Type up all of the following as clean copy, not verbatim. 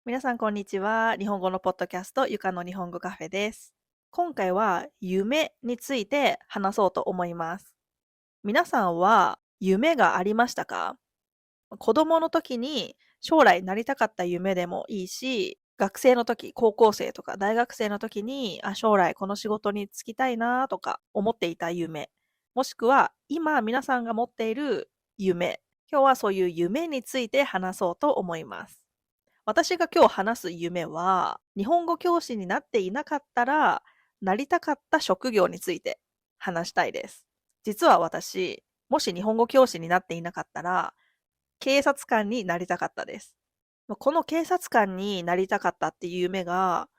皆さん、こんにちは。日本語のポッドキャスト、ゆかの日本語カフェです。今回は夢について話そうと思います。皆さんは夢がありましたか？子供の時に将来なりたかった夢でもいいし、学生の時、高校生とか大学生の時に、将来この仕事に就きたいなとか思っていた夢、もしくは今皆さんが持っている夢、今日はそういう夢について話そうと思います。私が今日話す夢は、日本語教師になっていなかったら、なりたかった職業について話したいです。実は私、もし日本語教師になっていなかったら、警察官になりたかったです。この警察官になりたかったっていう夢が、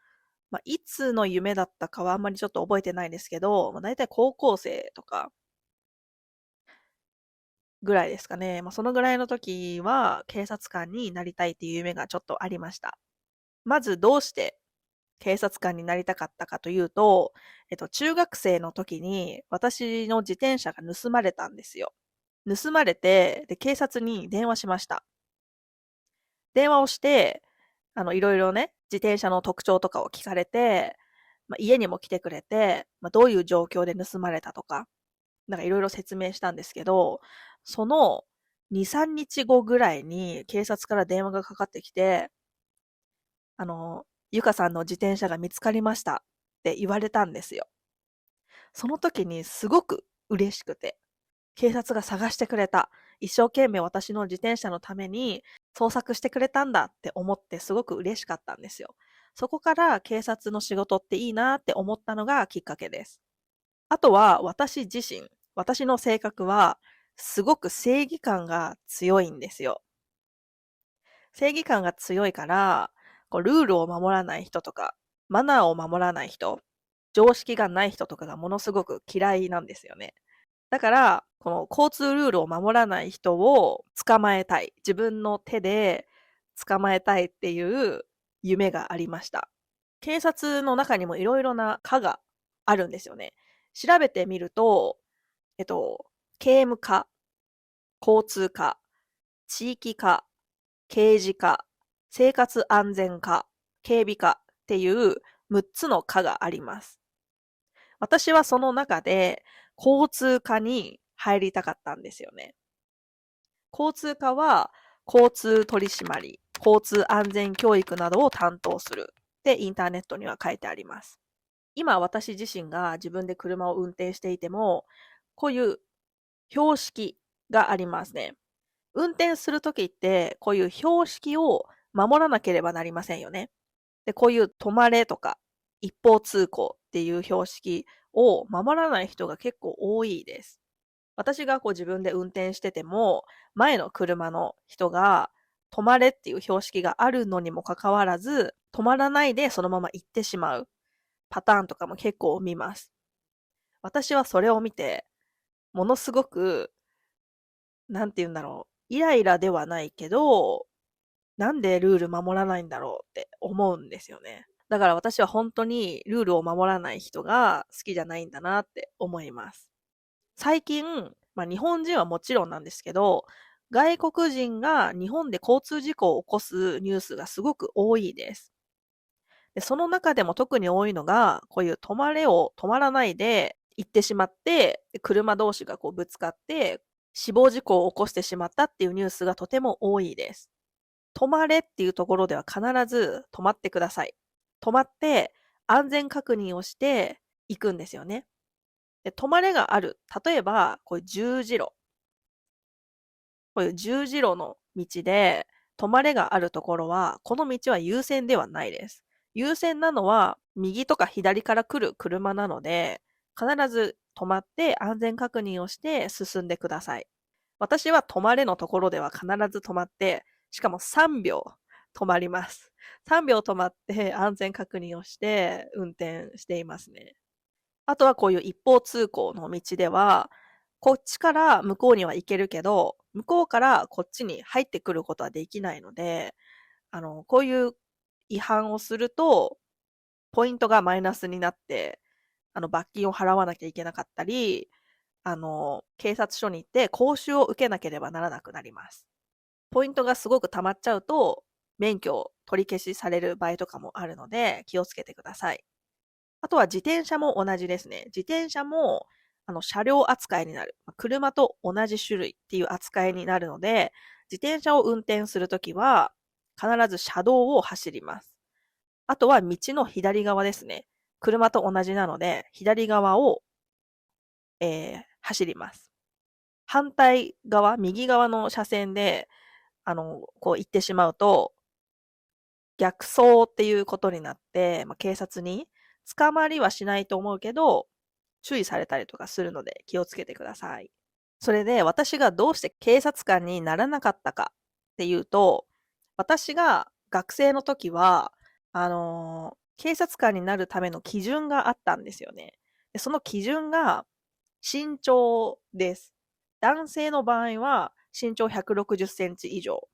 いつの夢だったかはあんまりちょっと覚えてないんですけど、だいたい高校生とかぐらいですかね。そのぐらいの時は警察官になりたいっていう夢がちょっとありました。まずどうして警察官になりたかったかというと、中学生の時に私の自転車が盗まれたんですよ。盗まれて、で、警察に電話しました。電話をして、いろいろね、自転車の特徴とかを聞かれて、家にも来てくれて、どういう状況で盗まれたとか、なんかいろいろ説明したんですけど、その2、3日後ぐらいに警察から電話がかかってきて、ゆかさんの自転車が見つかりましたって言われたんですよ。その時にすごく嬉しくて、警察が探してくれた。一生懸命私の自転車のために捜索してくれたんだって思ってすごく嬉しかったんですよ。そこから警察の仕事っていいなって思ったのがきっかけです。あとは私自身、私の性格はすごく正義感が強いんですよ。正義感が強いから、ルールを守らない人とか、マナーを守らない人、常識がない人とかがものすごく嫌いなんですよね。だから、この交通ルールを守らない人を捕まえたい。自分の手で捕まえたいっていう夢がありました。警察の中にもいろいろな課があるんですよね。調べてみると、刑務課、交通課、地域課、刑事課、生活安全課、警備課っていう6つの課があります。私はその中で交通課に入りたかったんですよね。交通課は交通取締り、交通安全教育などを担当するってインターネットには書いてあります。今私自身が自分で車を運転していても、こういう標識がありますね。運転するときって、こういう標識を守らなければなりませんよね。で、こういう止まれとか、一方通行っていう標識を守らない人が結構多いです。私が自分で運転してても、前の車の人が止まれっていう標識があるのにもかかわらず、止まらないでそのまま行ってしまうパターンとかも結構見ます。私はそれを見て、ものすごく、なんて言うんだろう、イライラではないけど、なんでルール守らないんだろうって思うんですよね。だから私は本当にルールを守らない人が好きじゃないんだなって思います。最近、日本人はもちろんなんですけど、外国人が日本で交通事故を起こすニュースがすごく多いです。で、その中でも特に多いのが、こういう止まれを止まらないで行ってしまって、車同士がぶつかって、死亡事故を起こしてしまったっていうニュースがとても多いです。止まれっていうところでは必ず止まってください。止まって安全確認をして行くんですよね。で、止まれがある。例えば、こういう十字路。こういう十字路の道で止まれがあるところは、この道は優先ではないです。優先なのは右とか左から来る車なので、必ず止まって安全確認をして進んでください。私は止まれのところでは必ず止まって、しかも3秒止まります。3秒止まって安全確認をして運転していますね。あとはこういう一方通行の道では、こっちから向こうには行けるけど、向こうからこっちに入ってくることはできないので、こういう違反をすると、ポイントがマイナスになって、罰金を払わなきゃいけなかったり、警察署に行って講習を受けなければならなくなります。ポイントがすごく溜まっちゃうと、免許取り消しされる場合とかもあるので気をつけてください。あとは自転車も同じですね。自転車も車両扱いになる。車と同じ種類っていう扱いになるので、自転車を運転するときは必ず車道を走ります。あとは道の左側ですね。車と同じなので、左側を、走ります。反対側、右側の車線で、こう行ってしまうと、逆走っていうことになって、警察に捕まりはしないと思うけど、注意されたりとかするので気をつけてください。それで私がどうして警察官にならなかったかっていうと、私が学生の時は、警察官になるための基準があったんですよね。でその基準が身長です。男性の場合は身長160センチ以上。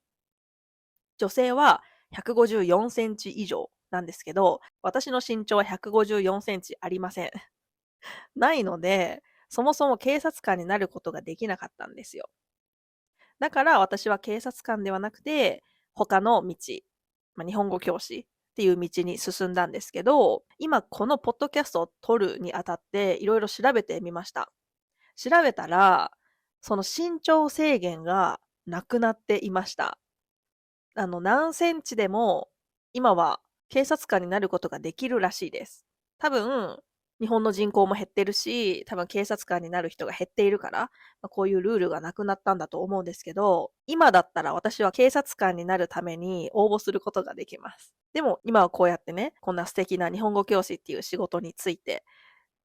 女性は154センチ以上なんですけど、私の身長は154センチありません。ないので、そもそも警察官になることができなかったんですよ。だから私は警察官ではなくて、他の道、日本語教師っていう道に進んだんですけど、今このポッドキャストを撮るにあたっていろいろ調べてみました。調べたら、その身長制限がなくなっていました。何センチでも今は警察官になることができるらしいです。多分、日本の人口も減ってるし、多分警察官になる人が減っているから、こういうルールがなくなったんだと思うんですけど、今だったら私は警察官になるために応募することができます。でも今はこうやってね、こんな素敵な日本語教師っていう仕事について、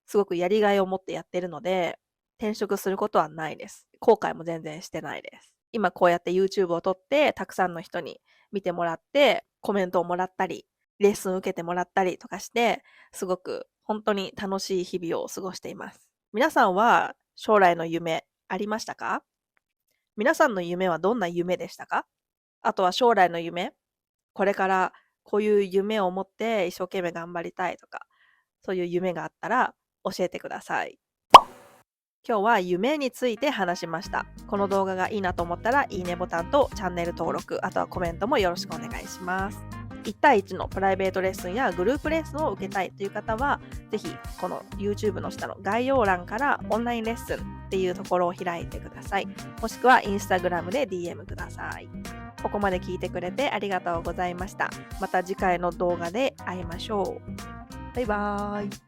すごくやりがいを持ってやってるので、転職することはないです。後悔も全然してないです。今こうやって YouTube を撮って、たくさんの人に見てもらって、コメントをもらったり、レッスン受けてもらったりとかして、すごく本当に楽しい日々を過ごしています。皆さんは将来の夢ありましたか？皆さんの夢はどんな夢でしたか？あとは将来の夢、これからこういう夢を持って一生懸命頑張りたいとか、そういう夢があったら教えてください。今日は夢について話しました。この動画がいいなと思ったらいいねボタンとチャンネル登録、あとはコメントもよろしくお願いします。1対1のプライベートレッスンやグループレッスンを受けたいという方は、ぜひこの YouTube の下の概要欄からオンラインレッスンっていうところを開いてください。もしくは Instagram で DM ください。ここまで聞いてくれてありがとうございました。また次回の動画で会いましょう。バイバーイ。